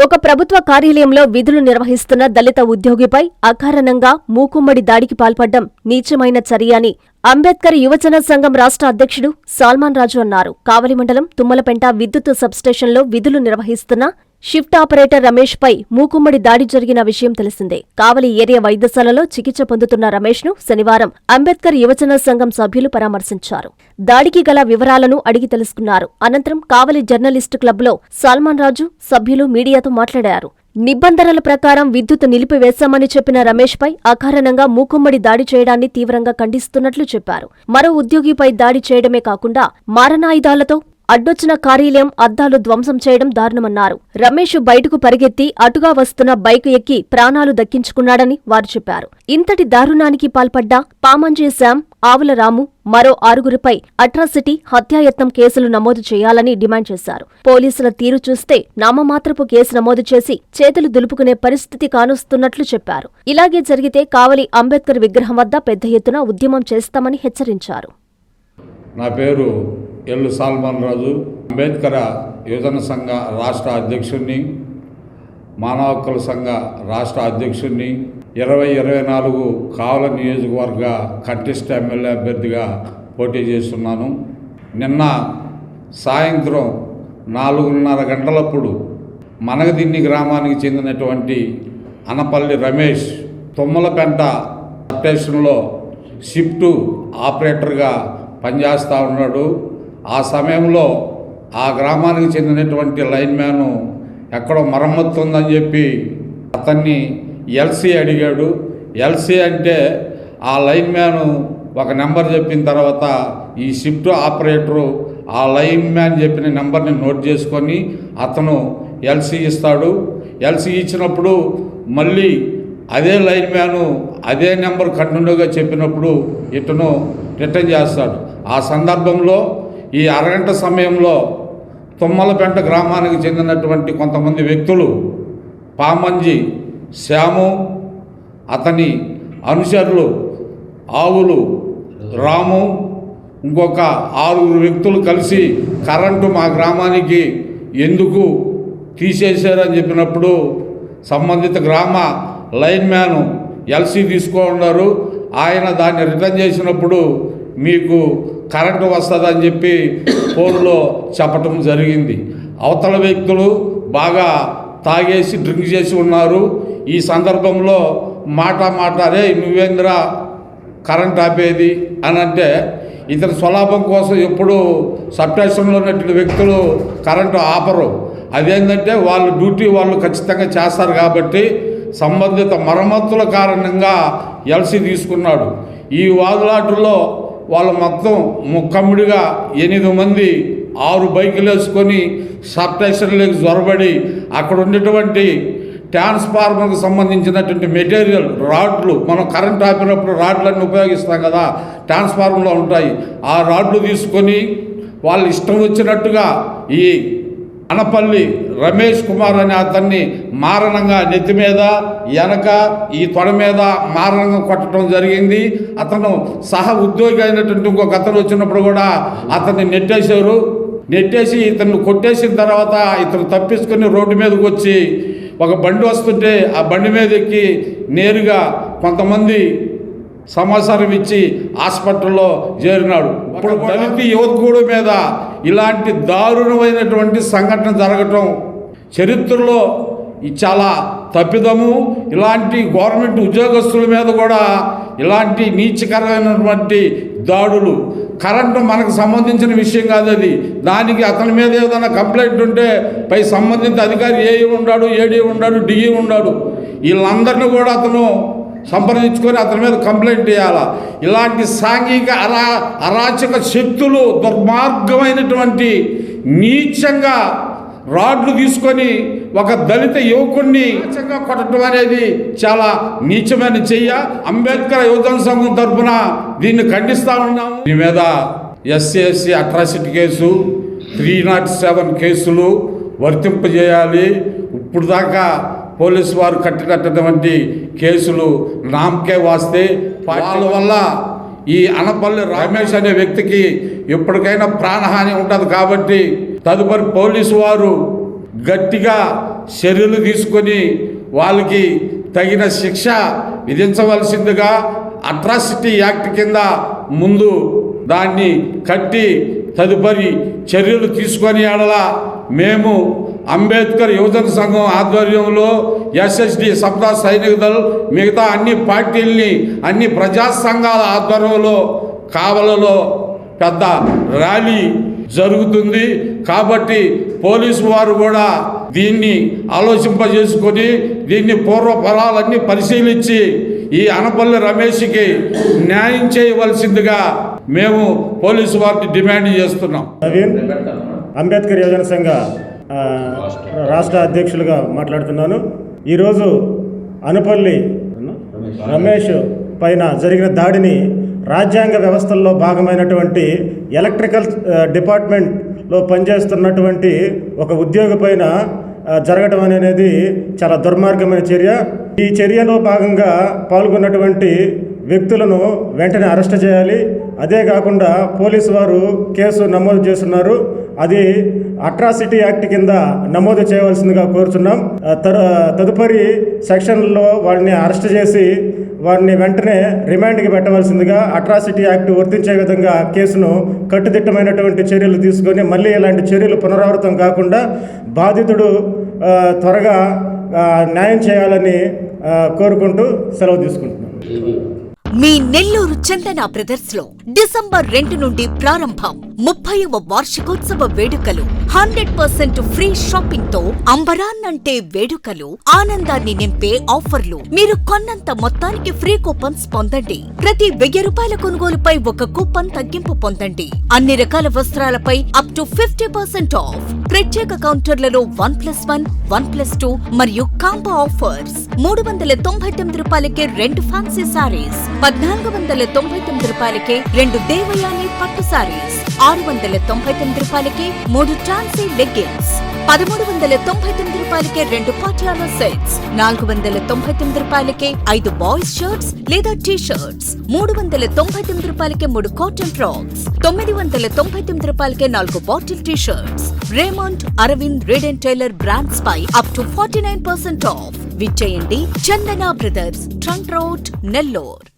ఒక ప్రభుత్వ కార్యాలయంలో విధులు నిర్వహిస్తున్న దళిత ఉద్యోగిపై అకారణంగా మూకుమ్మడి దాడికి పాల్పడ్డం నీచమైన చర్య అని అంబేద్కర్ యువజన సంఘం రాష్ట్ర అధ్యక్షుడు సాల్మన్ రాజు అన్నారు. కావలి మండలం తుమ్మలపెంట విద్యుత్ సబ్స్టేషన్లో విధులు నిర్వహిస్తున్న షిఫ్ట్ ఆపరేటర్ రమేష్ పై మూకుమ్మడి దాడి జరిగిన విషయం తెలిసిందే. కావలి ఏరియా వైద్యశాలలో చికిత్స పొందుతున్న రమేష్ ను శనివారం అంబేద్కర్ యువజన సంఘం సభ్యులు పరామర్శించారు. దాడికి గల వివరాలను అడిగి తెలుసుకున్నారు. అనంతరం కావలి జర్నలిస్టు క్లబ్లో సాల్మన్ రాజు సభ్యులు మీడియాతో మాట్లాడారు. నిబంధనల ప్రకారం విద్యుత్ నిలిపివేశామని చెప్పిన రమేష్ పై అకారణంగా మూకుమ్మడి దాడి చేయడాన్ని తీవ్రంగా ఖండిస్తున్నట్లు చెప్పారు. మరో ఉద్యోగిపై దాడి చేయడమే కాకుండా మారణాయుధాలతో అడ్డొచ్చిన కార్యాలయం అద్దాలు ధ్వంసం చేయడం దారుణమన్నారు. రమేష్ బయటకు పరిగెత్తి అటుగా వస్తున్న బైక్ ఎక్కి ప్రాణాలు దక్కించుకున్నాడని వారు చెప్పారు. ఇంతటి దారుణానికి పాల్పడ్డ పామంజీ శ్యామ్, ఆవుల రాము, మరో 6గురిపై అట్రాసిటీ, హత్యాయత్నం కేసులు నమోదు చేయాలని డిమాండ్ చేశారు. పోలీసుల తీరు చూస్తే నామమాత్రపు కేసు నమోదు చేసి చేతులు దులుపుకునే పరిస్థితి కానొస్తున్నట్లు చెప్పారు. ఇలాగే జరిగితే కావలి అంబేద్కర్ విగ్రహం వద్ద పెద్ద ఎత్తున ఉద్యమం చేస్తామని హెచ్చరించారు. నా పేరు ఎల్లు సాల్మన్ రాజు, అంబేద్కర్ యువజన సంఘ రాష్ట్ర అధ్యక్షుడిని, మానవ హక్కుల సంఘ రాష్ట్ర అధ్యక్షుడిని, 2024 కావలి నియోజకవర్గ కంటెస్ట్ ఎమ్మెల్యే అభ్యర్థిగా పోటీ చేస్తున్నాను. నిన్న సాయంత్రం 4:30 గంటలప్పుడు మనగదిన్ని గ్రామానికి చెందినటువంటి అనపల్లి రమేష్ తుమ్మలపెంట స్టేషన్లో షిఫ్ట్ ఆపరేటర్గా పనిచేస్తూ ఉన్నాడు. ఆ సమయంలో ఆ గ్రామానికి చెందినటువంటి లైన్ మ్యాను ఎక్కడో మరమ్మత్తు ఉందని చెప్పి అతన్ని ఎల్సీ అడిగాడు. ఎల్సీ అంటే ఆ లైన్ మ్యాను ఒక నెంబర్ చెప్పిన తర్వాత ఈ షిఫ్ట్ ఆపరేటరు ఆ లైన్ మ్యాన్ చెప్పిన నెంబర్ని నోట్ చేసుకొని అతను ఎల్సీ ఇస్తాడు. ఎల్సీ ఇచ్చినప్పుడు మళ్ళీ అదే లైన్ మ్యాను అదే నెంబర్ కంటిన్యూగా చెప్పినప్పుడు ఇతను రిటర్న్ చేస్తాడు. ఆ సందర్భంలో ఈ అరగంట సమయంలో తుమ్మలపెంట గ్రామానికి చెందినటువంటి కొంతమంది వ్యక్తులు పామంజి శ్యాము, అతని అనుచరులు ఆవులు రాము, ఇంకొక 6 వ్యక్తులు కలిసి కరెంటు మా గ్రామానికి ఎందుకు తీసేశారని చెప్పినప్పుడు సంబంధిత గ్రామ లైన్ మ్యాను ఎల్సీ తీసుకున్నారు. ఆయన దాన్ని రిటర్న్ చేసినప్పుడు మీకు కరెంటు వస్తుందని చెప్పి ఫోన్లో చెప్పటం జరిగింది. అవతల వ్యక్తులు బాగా తాగేసి డ్రింక్ చేసి ఉన్నారు. ఈ సందర్భంలో రే నువ్వేంద్రా కరెంట్ ఆపేది అని అంటే ఇతని స్వలాభం కోసం ఎప్పుడు సబ్స్టేషన్లో ఉన్నటువంటి వ్యక్తులు కరెంటు ఆపరు. అదేంటంటే వాళ్ళ డ్యూటీ వాళ్ళు ఖచ్చితంగా చేస్తారు కాబట్టి సంబంధిత మరమ్మతుల కారణంగా ఎల్సీ తీసుకున్నాడు. ఈ వాదులాటల్లో వాళ్ళు మొత్తం ముక్కమ్ముడిగా 8 మంది 6 బైకులు వేసుకొని సబ్స్టేషన్లోకి జొరబడి అక్కడ ఉండేటువంటి ట్రాన్స్ఫార్మర్కి సంబంధించినటువంటి మెటీరియల్ రాడ్లు, మనం కరెంట్ ఆపినప్పుడు రాడ్లన్నీ ఉపయోగిస్తాం కదా, ట్రాన్స్ఫార్మర్లో ఉంటాయి. ఆ రాడ్లు తీసుకొని వాళ్ళు ఇష్టం వచ్చినట్టుగా ఈ అనపల్లి రమేష్ కుమార్ అనే అతన్ని మారణంగా నెత్తి మీద, వెనక, ఈ తొడ మీద మారణంగా కొట్టడం జరిగింది. అతను సహ ఉద్యోగి అయినటువంటి ఇంకొక అతను వచ్చినప్పుడు కూడా అతన్ని నెట్టేసి ఇతను కొట్టేసిన తర్వాత ఇతను తప్పించుకొని రోడ్డు మీదకి వచ్చి ఒక బండి వస్తుంటే ఆ బండి మీద ఎక్కి నేరుగా కొంతమంది సమాచారం ఇచ్చి హాస్పిటల్లో చేరినాడు. ఇప్పుడు దళిత యువకుడు మీద ఇలాంటి దారుణమైనటువంటి సంఘటన జరగటం చరిత్రలో చాలా తప్పిదము. ఇలాంటి గవర్నమెంట్ ఉద్యోగస్తుల మీద కూడా ఇలాంటి నీచకరమైనటువంటి దాడులు, కరెంటు మనకు సంబంధించిన విషయం కాదు అది. దానికి అతని మీద ఏదైనా కంప్లైంట్ ఉంటే పై సంబంధిత అధికారి ఏఈ ఉన్నాడు, ఏడీ ఉన్నాడు, డిఈ ఉన్నాడు, వీళ్ళందరినీ కూడా అతను సంప్రదించుకొని అతని మీద కంప్లైంట్ చేయాలా. ఇలాంటి సాంఘిక అరాచక శక్తులు దుర్మార్గమైనటువంటి నీచంగా రాడ్లు తీసుకొని ఒక దళిత యువకుడిని నీచంగా కొట్టడం అనేది చాలా నీచమైన చెయ్య. అంబేద్కర్ యువజన సంఘం తరఫున దీన్ని ఖండిస్తూ ఉన్నాము. దీని మీద ఎస్సీ అట్రాసిటీ కేసు, 307 కేసులు వర్తింపజేయాలి. ఇప్పుడు దాకా పోలీసు వారు కట్టినటువంటి కేసులు నామకే వాస్తే వాళ్ళ వల్ల ఈ అనపల్లి రమేష్ అనే వ్యక్తికి ఎప్పటికైనా ప్రాణహాని ఉంటుంది. కాబట్టి తదుపరి పోలీసు వారు గట్టిగా చర్యలు తీసుకొని వాళ్ళకి తగిన శిక్ష విధించవలసిందిగా అట్రాసిటీ యాక్ట్ కింద ముందు దాన్ని కట్టి తదుపరి చర్యలు తీసుకొని ఆడలా మేము అంబేద్కర్ యువజన సంఘం ఆధ్వర్యంలో ఎస్ఎస్డి సప్తా సైనిక దళ్ మిగతా అన్ని పార్టీల్ని అన్ని ప్రజా సంఘాల ఆధ్వర్యంలో కావలలో పెద్ద ర్యాలీ జరుగుతుంది. కాబట్టి పోలీసు వారు కూడా దీన్ని ఆలోచింపజేసుకొని దీన్ని పూర్వఫలాలన్నీ పరిశీలించి ఈ అనపల్లి రమేష్కి న్యాయం చేయవలసిందిగా మేము పోలీసు వారిని డిమాండ్ చేస్తున్నాం. నవీన్ అంబేద్కర్ యువజన సంఘ రాష్ట్ర అధ్యక్షులుగా మాట్లాడుతున్నాను. ఈరోజు అనపల్లి రమేష్ పైన జరిగిన దాడిని రాజ్యాంగ వ్యవస్థల్లో భాగమైనటువంటి ఎలక్ట్రికల్ డిపార్ట్మెంట్లో పనిచేస్తున్నటువంటి ఒక ఉద్యోగి పైన జరగడం అనేది చాలా దుర్మార్గమైన చర్య. ఈ చర్యలో భాగంగా పాల్గొన్నటువంటి వ్యక్తులను వెంటనే అరెస్ట్ చేయాలి. అదే కాకుండా పోలీసు వారు కేసు నమోదు చేస్తున్నారు. అది అట్రాసిటీ యాక్ట్ కింద నమోదు చేయవలసిందిగా కోరుచున్నాం. తదుపరి సెక్షన్లలో వాడిని అరెస్ట్ చేసి వారిని వెంటనే రిమాండ్కి పెట్టవలసిందిగా అట్రాసిటీ యాక్ట్ వర్తించే విధంగా కేసును కట్టుదిట్టమైనటువంటి చర్యలు తీసుకొని మళ్ళీ ఇలాంటి చర్యలు పునరావృతం కాకుండా బాధితుడు త్వరగా న్యాయం చేయాలని కోరుకుంటూ సెలవు తీసుకుంటున్నాను. మీ నెల్లూరు చందన బ్రదర్స్ లో డిసెంబర్ 2 నుండి ప్రారంభం 30వ వార్షికోత్సవ వేడుకలు. 100% ఫ్రీ షాపింగ్ తో అంబరాన్నంటే వేడుకలు, ఆనందాన్ని నింపే ఆఫర్లు. మీరు కొన్నంత మొత్తానికి ఫ్రీ కూపన్స్ పొందండి. ప్రతి 1000 రూపాయల కొనుగోలుపై ఒక కూపన్ తగ్గింపు పొందండి. అన్ని రకాల వస్త్రాలపై అప్ టు 50% ఆఫ్. ప్రత్యేక కౌంటర్లలో 1+1, 1+2 మరియు కాంబో ఆఫర్స్. 399 రూపాయలకే 2 ఫ్యాన్సీ సారీస్, 1499 రూపాయలకే 2 దేవయాని పట్టు సారీస్, 699 రూపాయలకి 3 ట్రాన్సీ లెగ్గిన్స్, 1399 రూపాయలకే 2 పాటియాలా సెట్స్, 499 రూపాయలకే 5 బాయ్స్ షర్ట్స్ లేదా టీ షర్ట్స్, 399 రూపాయలకే 3 కాటన్ ఫ్రాక్స్, 999 రూపాయలకే 4 bottle T shirts. Raymond, Arvind, Reid and Taylor brands పై అప్ టు 49% ఆఫ్. విచ్చేయండి Chandana Brothers, trunk road, Nellore.